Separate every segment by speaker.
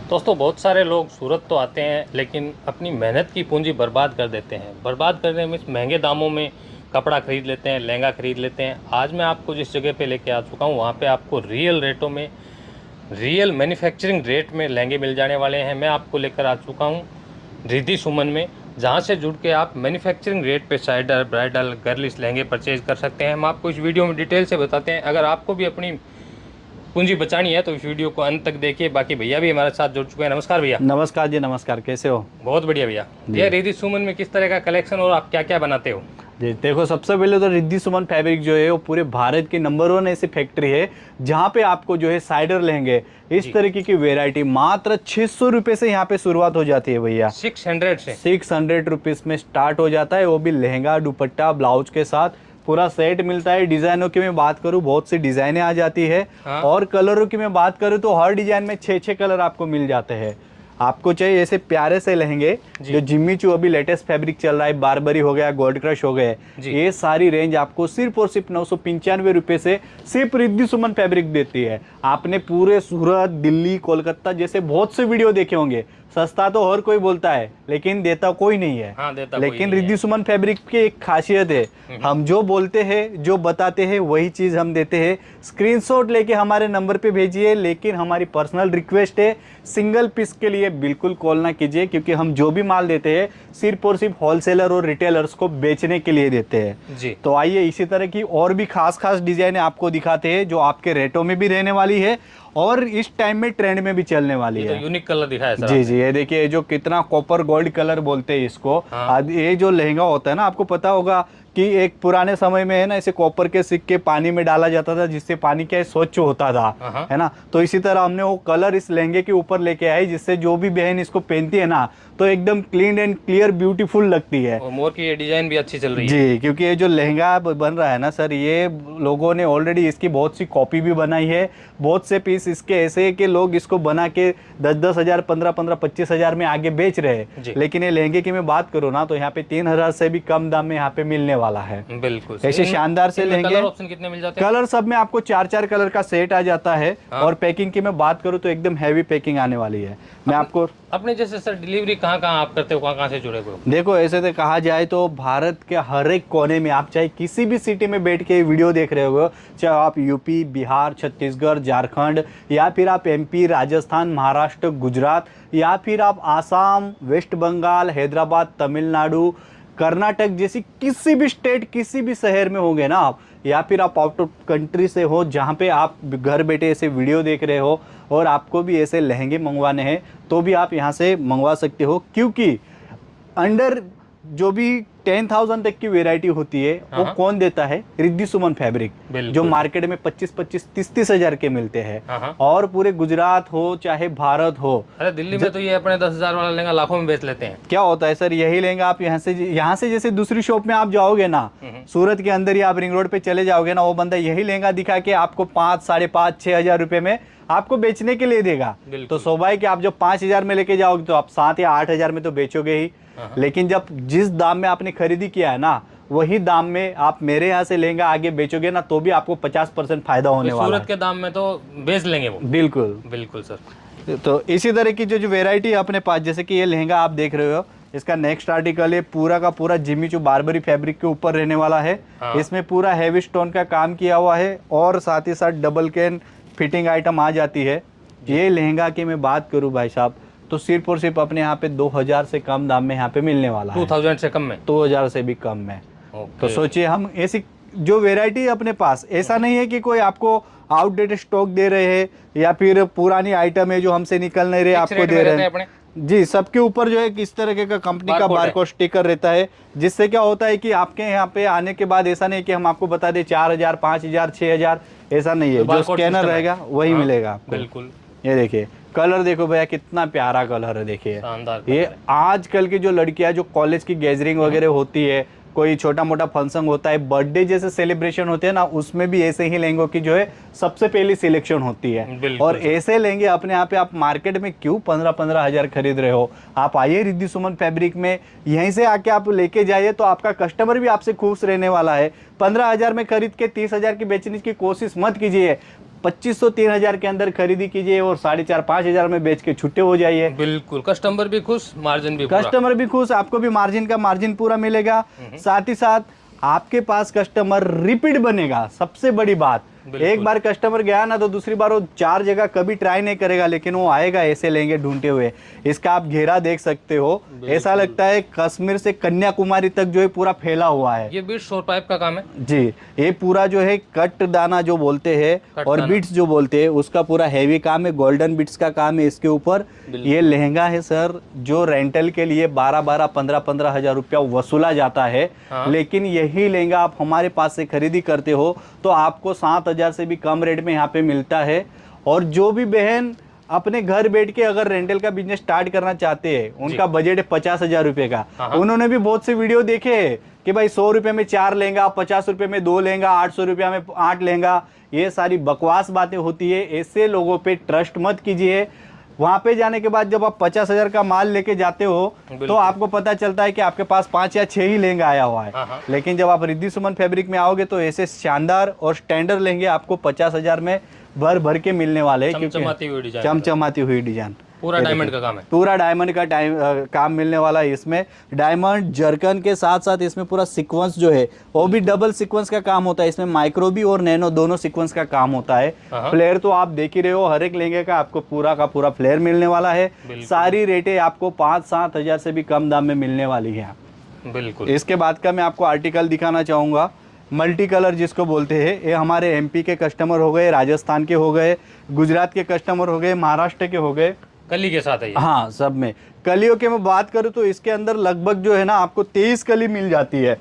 Speaker 1: दोस्तों बहुत सारे लोग सूरत तो आते हैं लेकिन अपनी मेहनत की पूंजी बर्बाद कर देते हैं। बर्बाद करने में महंगे दामों में कपड़ा खरीद लेते हैं, लहंगा खरीद लेते हैं। आज मैं आपको जिस जगह पे लेके आ चुका हूँ वहाँ पे आपको रियल रेटों में, रियल मैन्युफैक्चरिंग रेट में लहंगे मिल जाने वाले हैं। मैं आपको लेकर आ चुका हूँ रिद्धि सुमन में, जहाँ से जुड़ के आप मैन्युफैक्चरिंग रेट पे साइडर, ब्राइडल, गर्लिश लहंगे परचेज कर सकते हैं। हम आपको इस वीडियो में डिटेल से बताते हैं। अगर आपको भी अपनी पूंजी बचानी है तो इस वीडियो को अंत तक देखिए। बाकी भैया भी हमारे साथ जुड़ चुके हैं। नमस्कार भैया।
Speaker 2: नमस्कार जी, नमस्कार। कैसे हो?
Speaker 1: बहुत बढ़िया भैया।
Speaker 2: जी
Speaker 1: भैया रिद्धि सुमन में किस तरह का कलेक्शन और आप क्या क्या बनाते हो?
Speaker 2: जी, देखो, सबसे पहले तो रिद्धि सुमन फैब्रिक जो है वो पूरे भारत की नंबर 1 ऐसी फैक्ट्री है जहाँ पे आपको जो है साइडर लहंगे इस
Speaker 1: जी।
Speaker 2: तरीके की वेरायटी मात्र 600 रुपये से यहाँ पे शुरुआत हो जाती है भैया।
Speaker 1: 600 से
Speaker 2: 600 रुपीज़ में स्टार्ट हो जाता है, वो भी लहंगा, दुपट्टा, ब्लाउज के साथ पूरा सेट मिलता है। डिज़ाइनों की मैं बात करूँ, बहुत सी डिज़ाइनें आ जाती है।
Speaker 1: हाँ।
Speaker 2: और कलरों की मैं बात करूँ तो हर डिज़ाइन में 6-6 कलर आपको मिल जाते हैं। आपको चाहिए ऐसे प्यारे से लहंगे जो जिम्मी चू अभी लेटेस्ट फैब्रिक चल रहा है, बारबरी हो गया, गोल्ड क्रश हो गए, ये सारी रेंज आपको सिर्फ और सिर्फ 995 रुपये से सिर्फ रिद्धि सुमन फैब्रिक देती है। आपने पूरे सूरत, दिल्ली, कोलकाता जैसे बहुत से वीडियो देखे होंगे। सस्ता तो हर कोई बोलता है लेकिन देता कोई नहीं है।
Speaker 1: हाँ, देता
Speaker 2: लेकिन
Speaker 1: कोई नहीं
Speaker 2: रिद्धि
Speaker 1: है।
Speaker 2: सुमन फैब्रिक की एक खासियत है, हम जो बोलते हैं, जो बताते हैं, वही चीज़ हम देते हैं। स्क्रीनशॉट लेके हमारे नंबर पे भेजिए, लेकिन हमारी पर्सनल रिक्वेस्ट है, सिंगल पीस के लिए बिल्कुल कॉल ना कीजिए, क्योंकि हम जो भी माल देते हैं सिर्फ और सिर्फ होलसेलर और रिटेलर्स को बेचने के लिए देते हैं
Speaker 1: जी।
Speaker 2: तो आइए इसी तरह की और भी खास खास डिजाइने आपको दिखाते हैं जो आपके रेटों में भी रहने वाली है और इस टाइम में ट्रेंड में भी चलने वाली
Speaker 1: ये
Speaker 2: है।
Speaker 1: तो यूनिक कलर दिखाया सर
Speaker 2: जी
Speaker 1: आपने।
Speaker 2: जी, ये देखिए, जो कितना कॉपर गोल्ड कलर बोलते हैं इसको।
Speaker 1: हाँ।
Speaker 2: ये जो लहंगा होता है ना, आपको पता होगा कि एक पुराने समय में है ना, इसे कॉपर के सिक्के पानी में डाला जाता था जिससे पानी क्या है स्वच्छ होता था,
Speaker 1: हाँ।
Speaker 2: है ना। तो इसी तरह हमने वो कलर इस लहंगे के ऊपर लेके आए जिससे जो भी बहन इसको पहनती है ना तो एकदम क्लीन एंड क्लियर ब्यूटीफुल लगती है।
Speaker 1: और मोर की ये डिजाइन भी अच्छी चल रही है।
Speaker 2: जी, क्योंकि ये जो लहंगा बन रहा है ना सर, ये लोगों ने ऑलरेडी इसकी बहुत सी कॉपी भी बनाई है। बहुत से पीस इसके ऐसे हैं कि लोग इसको बना के 10-10 हज़ार, 15-15, 25 हज़ार में आगे बेच रहे हैं। लेकिन ये लहंगे की मैं बात करूँ ना तो यहाँ पे 3,000 से भी कम दाम में यहाँ पे मिलने वाला है।
Speaker 1: बिल्कुल।
Speaker 2: ऐसे शानदार से लहंगे।
Speaker 1: कलर ऑप्शन कितने मिल जाते हैं?
Speaker 2: कलर सब में आपको 4-4 कलर का सेट आ जाता है। और पैकिंग की मैं बात करूँ तो एकदम हैवी पैकिंग आने वाली है। मैं आपको
Speaker 1: अपने जैसे सर डिलीवरी कहाँ कहाँ आप करते हो, कहाँ कहाँ से जुड़े हुए हो?
Speaker 2: देखो, ऐसे तो कहा जाए तो भारत के हर एक कोने में, आप चाहे किसी भी सिटी में बैठ के वीडियो देख रहे हो, चाहे आप यूपी, बिहार, छत्तीसगढ़, झारखंड, या फिर आप एमपी, राजस्थान, महाराष्ट्र, गुजरात, या फिर आप आसाम, वेस्ट बंगाल, हैदराबाद, तमिलनाडु, कर्नाटक जैसी किसी भी स्टेट, किसी भी शहर में होंगे ना आप, या फिर आप आउट ऑफ कंट्री से हो जहाँ पे आप घर बैठे ऐसे वीडियो देख रहे हो और आपको भी ऐसे लहंगे मंगवाने हैं तो भी आप यहाँ से मंगवा सकते हो। क्योंकि अंडर जो भी 10,000 तक की वेराइटी होती है वो कौन देता है? रिद्धि सुमन फैब्रिक, जो मार्केट में 25-25, 30-30 हज़ार के मिलते हैं। और पूरे गुजरात हो चाहे भारत हो,
Speaker 1: अरे दिल्ली में तो ये अपने 10,000 वाला लहंगा लाखों में बेच लेते हैं।
Speaker 2: क्या होता है सर, यही लहंगा आप यहाँ से जैसे दूसरी शॉप में आप जाओगे ना, सूरत के अंदर ही आप रिंग रोड पे चले जाओगे ना, वो बंदा यही लहंगा दिखा के आपको 5, 5.5, 6 हज़ार रुपए में आपको बेचने के लिए देगा। तो स्वाभाविक है, आप जब 5 हज़ार में लेके जाओगे तो आप 7 या 8 हज़ार में तो बेचोगे ही। लेकिन जब जिस दाम में आपने खरीदी किया है ना, वही दाम में आप मेरे यहाँ से लहंगा आगे बेचोगे ना तो भी आपको 50% फायदा होने वाला है।
Speaker 1: सूरत के दाम में तो बेच लेंगे वो।
Speaker 2: बिल्कुल
Speaker 1: बिल्कुल सर।
Speaker 2: तो इसी तरह की जो वेराइटी है अपने पास, जैसे कि ये लहंगा आप देख रहे हो, इसका नेक्स्ट आर्टिकल है पूरा का पूरा जिम्मी चू बारबरी फैब्रिक के ऊपर रहने वाला है। इसमें पूरा हैवी स्टोन का काम किया हुआ है और साथ ही साथ डबल कैन फिटिंग आइटम आ जाती है। ये लहंगा की मैं बात करूं भाई साहब तो सिर्फ और सिर्फ अपने यहाँ पे 2,000 से कम दाम में यहाँ पे मिलने वाला है।
Speaker 1: 2,000 से कम में?
Speaker 2: 2,000 से भी कम में। तो सोचिए, हम ऐसी जो वेराइटी है अपने पास, ऐसा नहीं है कि कोई आपको आउटडेटेड स्टॉक दे रहे हैं या फिर पुरानी आइटम है जो हमसे निकल नहीं रहे आपको दे रहे हैं। जी, सबके ऊपर जो है किस तरह का कंपनी का बारकोड स्टिकर रहता है, जिससे क्या होता है कि आपके यहाँ पे आने के बाद ऐसा नहीं कि हम आपको बता दें 4,000, 5,000, 6,000, ऐसा नहीं है। जो स्कैनर रहेगा वही मिलेगा आपको।
Speaker 1: बिल्कुल।
Speaker 2: ये देखिए, कलर देखो भैया, कितना प्यारा कलर है। देखिए, ये आजकल की जो लड़कियां जो कॉलेज की गैदरिंग वगैरह होती है, कोई छोटा मोटा फंक्शन होता है, बर्थडे जैसे सेलिब्रेशन होते हैं ना, उसमें भी ऐसे ही लहंगों की जो है सबसे पहली सिलेक्शन होती है। और ऐसे लहंगे अपने यहाँ पे आप मार्केट में क्यों 15-15 हज़ार खरीद रहे हो? आप आइए रिद्धि सुमन फैब्रिक में, यहीं से आके आप लेके जाइए तो आपका कस्टमर भी आपसे खुश रहने वाला है। 15 हज़ार में खरीद के 30 हज़ार की बेचने की कोशिश मत कीजिए। 2500 3000 के अंदर खरीदी कीजिए और 4,500-5,000 में बेच के छुट्टे हो जाइए।
Speaker 1: बिल्कुल, कस्टमर भी खुश, मार्जिन भी पूरा।
Speaker 2: कस्टमर भी खुश, आपको भी मार्जिन पूरा मिलेगा। साथ ही साथ आपके पास कस्टमर रिपीट बनेगा, सबसे बड़ी बात। एक बार कस्टमर गया ना तो दूसरी बार वो 4 जगह कभी ट्राई नहीं करेगा, लेकिन वो आएगा ऐसे लेंगे ढूंढते हुए। इसका आप घेरा देख सकते हो, ऐसा लगता है कश्मीर से कन्याकुमारी तक जो है पूरा फैला हुआ है।
Speaker 1: ये बीट्स और पाइप का काम है
Speaker 2: जी, ये पूरा जो है कट दाना जो बोलते हैं और बीट्स जो बोलते हैं उसका पूरा हैवी काम है, गोल्डन बीट्स का काम है इसके ऊपर। ये लहंगा है सर जो रेंटल के लिए 12-12 15-15 हजार रुपया वसूला जाता है। लेकिन यही लहंगा आप हमारे पास से खरीदी करते हो तो आपको 7,000 से भी कम रेट में यहाँ पे मिलता है। और जो भी बहन अपने घर बैठ के अगर रेंटल का बिजनेस स्टार्ट करना चाहते हैं, उनका बजट है 50,000 रुपए का। उन्होंने भी बहुत से वीडियो देखे हैं कि भाई 100 रुपए में 4 लेंगा, 50 रुपए में 2 लेंगा, 800 रुपया में 8 लेंगा। ये सारी बकवास बातें होती है, ऐसे लोगों पे ट्रस्ट मत कीजिए। वहां पे जाने के बाद जब आप 50,000 का माल लेके जाते हो तो आपको पता चलता है कि आपके पास 5 या 6 ही लहंगा आया हुआ है। लेकिन जब आप रिद्धि सुमन फैब्रिक में आओगे तो ऐसे शानदार और स्टैंडर्ड लहंगे आपको 50,000 में भर भर के मिलने वाले हैं। चमचमाती हुई डिजाइन,
Speaker 1: पूरा डायमंड का काम है,
Speaker 2: पूरा डायमंड का काम मिलने वाला है इसमें। डायमंड जरकन के साथ साथ इसमें पूरा सीक्वेंस जो है वो भी डबल सीक्वेंस का काम होता है। इसमें माइक्रो भी और नैनो दोनों सीक्वेंस का काम होता है। फ्लेयर तो आप देख ही रहे हो, हर एक लहंगे का आपको पूरा का पूरा फ्लेयर मिलने वाला है। सारी रेटें आपको 5-7 हजार से भी कम दाम में मिलने वाली है।
Speaker 1: बिल्कुल।
Speaker 2: इसके बाद का मैं आपको आर्टिकल दिखाना चाहूंगा, मल्टी कलर जिसको बोलते हैं। ये हमारे एमपी के कस्टमर हो गए, राजस्थान के हो गए, गुजरात के कस्टमर हो गए, महाराष्ट्र के हो गए,
Speaker 1: कली के साथ है ये।
Speaker 2: हाँ, सब में कलियों के मैं बात करूँ तो इसके अंदर लगभग जो है ना आपको 23 कली मिल जाती है।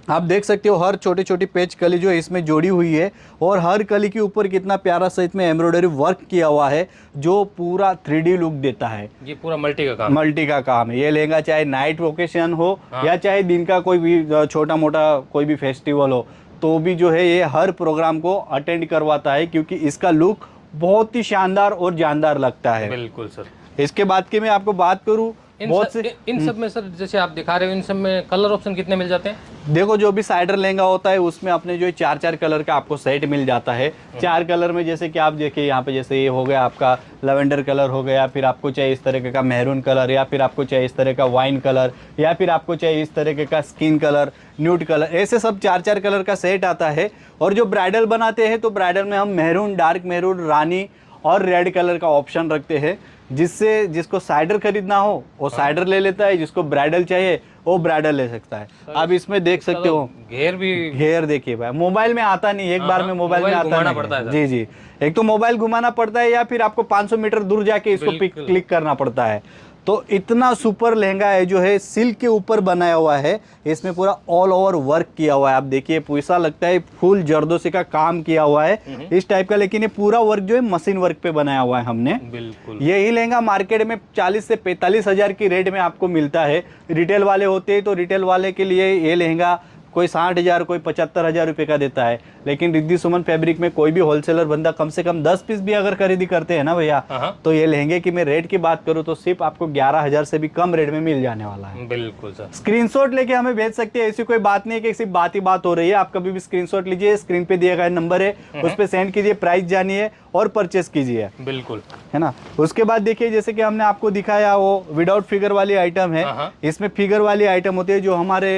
Speaker 2: आप देख सकते हो हर छोटी छोटी पेच कली जो है इसमें जोड़ी हुई है और हर कली के ऊपर कितना प्यारा सा इसमें एम्ब्रॉयडरी वर्क किया हुआ है जो पूरा 3D लुक देता है।
Speaker 1: ये पूरा मल्टी का काम
Speaker 2: है। ये लहंगा चाहे नाइट वोकेशन हो या चाहे दिन का कोई भी छोटा मोटा कोई भी फेस्टिवल हो तो भी जो है ये हर प्रोग्राम को अटेंड करवाता है, क्योंकि इसका लुक बहुत ही शानदार और जानदार लगता है।
Speaker 1: बिल्कुल सर।
Speaker 2: इसके बाद की मैं आपको बात करूँ
Speaker 1: इन सब में सर जैसे आप दिखा रहे हो, इन सब में कलर ऑप्शन कितने मिल जाते हैं?
Speaker 2: देखो, जो भी साइडर लहंगा होता है उसमें अपने जो 4-4 कलर का आपको सेट मिल जाता है। 4 कलर में जैसे कि आप देखिए यहाँ पे, जैसे ये हो गया आपका लवेंडर कलर हो गया, फिर आपको चाहिए इस तरह का मैरून कलर, या फिर आपको चाहिए इस तरह का वाइन कलर, या फिर आपको चाहिए इस तरह का स्किन कलर, न्यूड कलर, ऐसे सब 4-4 कलर का सेट आता है। और जो ब्राइडल बनाते हैं तो ब्राइडल में हम मैरून, डार्क मैरून, रानी और रेड कलर का ऑप्शन रखते हैं, जिससे जिसको साइडर खरीदना हो वो साइडर ले लेता है, जिसको ब्राइडल चाहिए वो ब्राइडल ले सकता है। अब इसमें देख सकते हो घेर देखिए भाई, मोबाइल में आता नहीं, एक बार में मोबाइल में आता नहीं। जी जी, एक तो मोबाइल घुमाना पड़ता है या फिर आपको 500 मीटर दूर जाके इसको क्लिक करना पड़ता है। तो इतना सुपर लहंगा है जो है सिल्क के ऊपर बनाया हुआ है, इसमें पूरा ऑल ओवर वर्क किया हुआ है। आप देखिए ऐसा लगता है फुल जरदोसी का काम किया हुआ है इस टाइप का, लेकिन ये पूरा वर्क जो है मशीन वर्क पे बनाया हुआ है हमने।
Speaker 1: बिल्कुल।
Speaker 2: यही लहंगा मार्केट में 40 से 45 हजार की रेट में आपको मिलता है। रिटेल वाले होते हैं तो रिटेल वाले के लिए ये लहंगा कोई 60,000 कोई 75,000 रुपये का देता है, लेकिन रिद्धि सुमन फैब्रिक में कोई भी होलसेलर बंदा कम से कम 10 पीस भी अगर खरीदी करते हैं ना भैया, तो ये लहंगे की मैं रेट की बात करूँ तो सिर्फ आपको 11,000 से भी कम रेट में मिल जाने वाला है।
Speaker 1: बिल्कुल सर।
Speaker 2: स्क्रीनशॉट लेके हमें भेज सकते हैं, ऐसी कोई बात नहीं है कि सिर्फ बात ही बात हो रही है। आप कभी भी स्क्रीनशॉट लीजिए, स्क्रीन पे दिया गया नंबर है उस पर सेंड कीजिए, प्राइस जानिए और परचेस कीजिए।
Speaker 1: बिल्कुल,
Speaker 2: है ना। उसके बाद देखिए जैसे कि हमने आपको दिखाया वो विदाउट फिगर वाली आइटम है। इसमें फिगर वाली आइटम होती है जो हमारे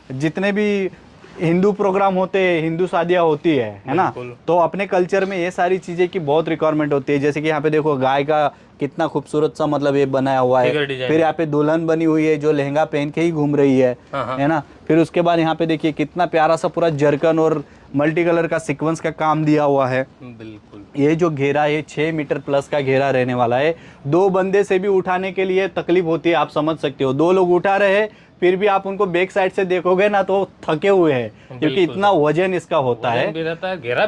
Speaker 2: जितने भी हिंदू प्रोग्राम होते हैं, हिंदू शादियाँ होती है ना, तो अपने कल्चर में ये सारी चीजें की बहुत रिक्वायरमेंट होती है। जैसे कि यहाँ पे देखो गाय का कितना खूबसूरत सा मतलब ये बनाया हुआ है, फिर यहाँ पे दुल्हन बनी हुई है जो लहंगा पहन के ही घूम रही है ना। फिर उसके बाद यहाँ पे देखिए कितना प्यारा सा पूरा जरकन और मल्टी कलर का सीक्वेंस का काम दिया हुआ है।
Speaker 1: बिल्कुल।
Speaker 2: ये जो घेरा है 6 मीटर प्लस का घेरा रहने वाला है। 2 बंदे से भी उठाने के लिए तकलीफ होती है, आप समझ सकते हो। 2 लोग उठा रहे हैं फिर भी आप उनको बैक साइड से देखोगे ना तो थके हुए हैं, क्योंकि इतना वजन इसका होता है, घेरा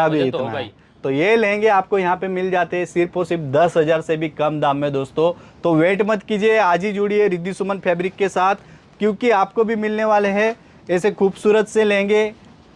Speaker 2: भी इतना है। तो ये लहंगे आपको यहाँ पे मिल जाते हैं सिर्फ और सिर्फ 10,000 से भी कम दाम में दोस्तों। तो वेट मत कीजिए, आज ही जुड़िए रिद्धि सुमन फैब्रिक के साथ, क्योंकि आपको भी मिलने वाले हैं ऐसे खूबसूरत से लहंगे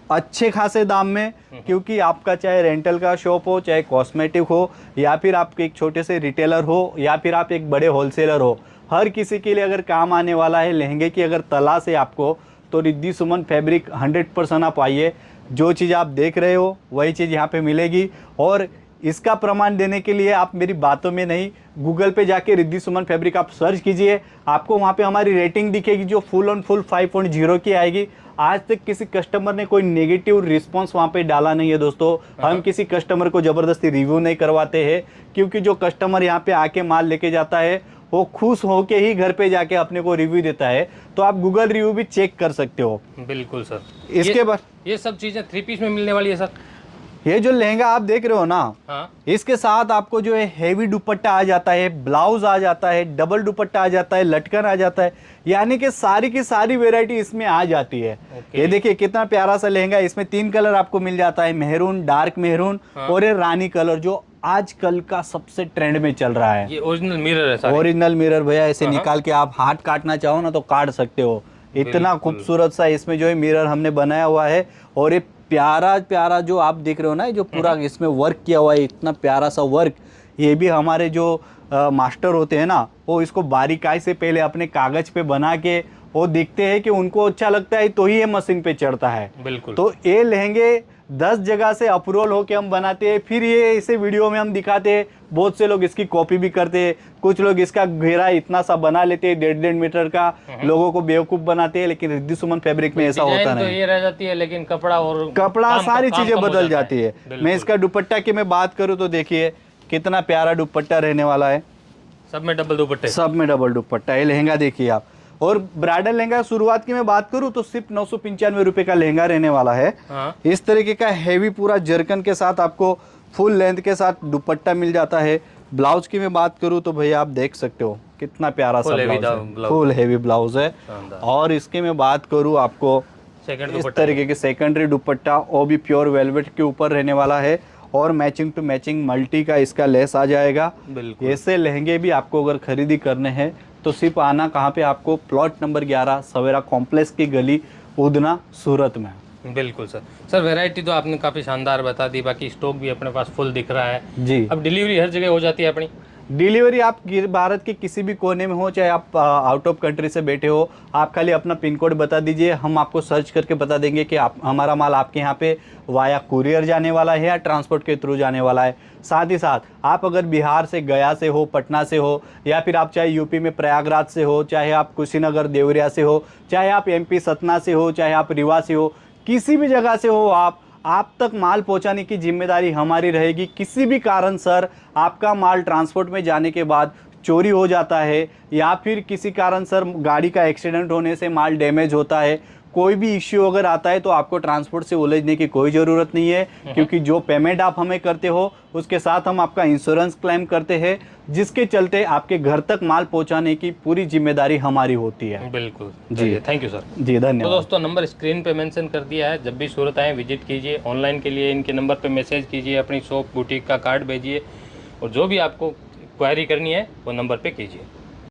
Speaker 2: अच्छे खासे दाम में। क्योंकि आपका चाहे रेंटल का शॉप हो, चाहे कॉस्मेटिक हो, या फिर आप एक छोटे से रिटेलर हो, या फिर आप एक बड़े होलसेलर हो, हर किसी के लिए अगर काम आने वाला है लहंगे की अगर तलाश है आपको, तो रिद्धि सुमन फैब्रिक 100% आप आइए। जो चीज़ आप देख रहे हो वही चीज़ यहाँ पे मिलेगी। और इसका प्रमाण देने के लिए आप मेरी बातों में नहीं, गूगल पे जाके रिद्धि सुमन फैब्रिक आप सर्च कीजिए, आपको वहाँ पे हमारी रेटिंग दिखेगी जो फुल ऑन फुल 5.0 की आएगी। आज तक किसी कस्टमर ने कोई नेगेटिव रिस्पांस वहाँ पे डाला नहीं है दोस्तों। हम किसी कस्टमर को ज़बरदस्ती रिव्यू नहीं करवाते हैं, क्योंकि जो कस्टमर यहाँ पे आके माल लेके जाता है वो खुश होके ही घर पे जाके अपने को रिव्यू देता है। तो आप गूगल रिव्यू भी चेक कर सकते हो।
Speaker 1: बिल्कुल सर।
Speaker 2: इसके बाद
Speaker 1: ये सब चीज़ें 3 पीस में मिलने वाली है सर?
Speaker 2: ये जो लहंगा आप देख रहे हो ना,
Speaker 1: हाँ,
Speaker 2: इसके साथ आपको जो है हेवी दुपट्टा आ जाता है, ब्लाउज आ जाता है, डबल दुपट्टा आ जाता है, लटकन आ जाता है, यानी कि सारी की सारी वैरायटी इसमें आ जाती है। ये देखिए कितना प्यारा सा लहंगा है। इसमें 3 कलर आपको मिल जाता है, मेहरून, डार्क मेहरून और ये रानी कलर, जो आजकल का सबसे ट्रेंड में चल रहा है।
Speaker 1: ये ओरिजिनल मिरर है सारे?
Speaker 2: ओरिजिनल मिरर भैया, ऐसे निकाल के आप हाथ काटना चाहो ना तो काट सकते हो। इतना खूबसूरत सा इसमें जो है मिरर हमने बनाया हुआ है। और ये प्यारा प्यारा जो आप देख रहे हो ना, जो पूरा इसमें वर्क किया हुआ है, इतना प्यारा सा वर्क, ये भी हमारे जो मास्टर होते हैं ना, वो इसको बारीकाई से पहले अपने कागज पे बना के वो देखते हैं कि उनको अच्छा लगता है तो ही ये मशीन पे चढ़ता है।
Speaker 1: बिल्कुल।
Speaker 2: तो ये लहंगे 10 जगह से अप्रूवल होके हम बनाते हैं, फिर ये इसे वीडियो में हम दिखाते हैं। बहुत से लोग इसकी कॉपी भी करते हैं, कुछ लोग इसका घेरा इतना सा बना लेते हैं 1.5 मीटर का, लोगों को बेवकूफ बनाते हैं। लेकिन रिद्धि सुमन फैब्रिक में ऐसा होता
Speaker 1: तो
Speaker 2: नहीं।
Speaker 1: ये रह जाती है, लेकिन
Speaker 2: कपड़ा सारी चीजें बदल जाती है। मैं इसका दुपट्टा की मैं बात करूँ तो देखिए कितना प्यारा दुपट्टा रहने वाला है।
Speaker 1: सब में डबल दुपट्टे? सब
Speaker 2: में डबल दुपट्टा। ये लहंगा देखिए आप। और ब्राइडल लहंगा शुरुआत की मैं बात करूं तो सिर्फ 995 रुपए का लहंगा रहने वाला है।
Speaker 1: हाँ।
Speaker 2: इस तरीके का हेवी पूरा जरकन के साथ आपको फुल लेंथ के साथ दुपट्टा मिल जाता है। ब्लाउज की मैं बात करूं तो भैया आप देख सकते हो कितना प्यारा सा ब्लाउज है, फुल हेवी ब्लाउज है। और इसकी मैं बात करूं आपको इस तरीके के सेकेंडरी दुपट्टा, वो भी प्योर वेलवेट के ऊपर रहने वाला है। और मैचिंग टू मैचिंग मल्टी का इसका लेस आ जाएगा। ऐसे लहंगे भी आपको अगर खरीदी करने हैं तो सिर्फ आना कहाँ पे, आपको प्लॉट नंबर 11 सवेरा कॉम्प्लेक्स की गली, उधना, सूरत में।
Speaker 1: बिल्कुल सर। सर वैरायटी तो आपने काफ़ी शानदार बता दी, बाकी स्टॉक भी अपने पास फुल दिख रहा है
Speaker 2: जी।
Speaker 1: अब डिलीवरी हर जगह हो जाती है अपनी?
Speaker 2: डिलीवरी आप भारत के किसी भी कोने में हो, चाहे आप आउट ऑफ कंट्री से बैठे हो, आप खाली अपना पिन कोड बता दीजिए, हम आपको सर्च करके बता देंगे कि आप हमारा माल आपके यहाँ पे वाया कुरियर जाने वाला है या ट्रांसपोर्ट के थ्रू जाने वाला है। साथ ही साथ आप अगर बिहार से, गया से हो, पटना से हो, या फिर आप चाहे यूपी में प्रयागराज से हो, चाहे आप कुशीनगर देवरिया से हो, चाहे आप एमपी सतना से हो, चाहे आप रीवा से हो, किसी भी जगह से हो, आप तक माल पहुंचाने की जिम्मेदारी हमारी रहेगी। किसी भी कारण सर आपका माल ट्रांसपोर्ट में जाने के बाद चोरी हो जाता है, या फिर किसी कारण सर गाड़ी का एक्सीडेंट होने से माल डैमेज होता है, कोई भी इश्यू अगर आता है, तो आपको ट्रांसपोर्ट से उलझने की कोई ज़रूरत नहीं है, क्योंकि जो पेमेंट आप हमें करते हो उसके साथ हम आपका इंश्योरेंस क्लेम करते हैं, जिसके चलते आपके घर तक माल पहुंचाने की पूरी जिम्मेदारी हमारी होती है।
Speaker 1: बिल्कुल
Speaker 2: जी,
Speaker 1: थैंक यू सर।
Speaker 2: जी धन्यवाद।
Speaker 1: तो दोस्तों नंबर स्क्रीन पे मेंशन कर दिया है, जब भी सूरत आए विजिट कीजिए। ऑनलाइन के लिए इनके नंबर पे मैसेज कीजिए, अपनी शॉप बुटीक का कार्ड भेजिए, और जो भी आपको क्वेरी करनी है वो नंबर पे कीजिए।